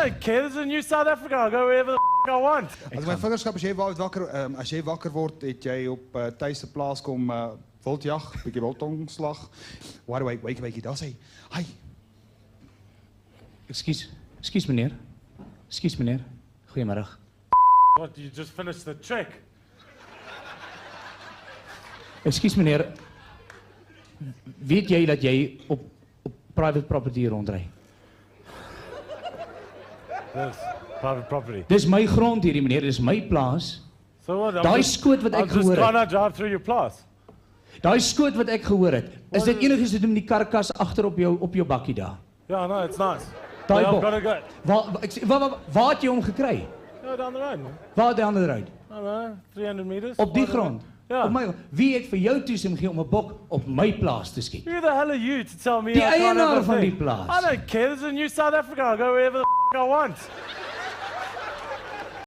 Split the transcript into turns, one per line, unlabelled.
don't care. This is New South Africa. I'll go wherever the f I want.
As my vingerskap, as jy wakker word, het jy op tuis se plaas kom wildjag, bietjie wildtongslag. Wide awake, daar sê, "Hi."
Ekskuus meneer. Ekskuus meneer. Goeiemôre.
What, you just finished the trek?
Ekskuus meneer. Weet jy dat jy op private property rondry?
This private property.
Dis my grond hierdie meneer, dis my plaas.
So what?
Daai skoot wat ek
I'm just
gehoor
trying
het.
to drive through your place.
Daai skoot wat ek gehoor het. Is dit enigiets te doen met die karkas agter op jou bakkie daar?
Yeah, no, it's nice.
Daai
Yeah, I've
bok.
got to go.
Waar het jy hom gekry?
Go down the road, man.
Waar die ander uit?
I don't know, 300 meters.
Op die
Whatever.
grond.
Ja.
Op my, wie het vir jou toestemming gegee om 'n bok op my plaas te skiet?
Who the hell are you to tell me
Die
I can't have
eienaar
a
van
thing?
die plaas.
I don't care. This is New South Africa. I'll go wherever the f I want.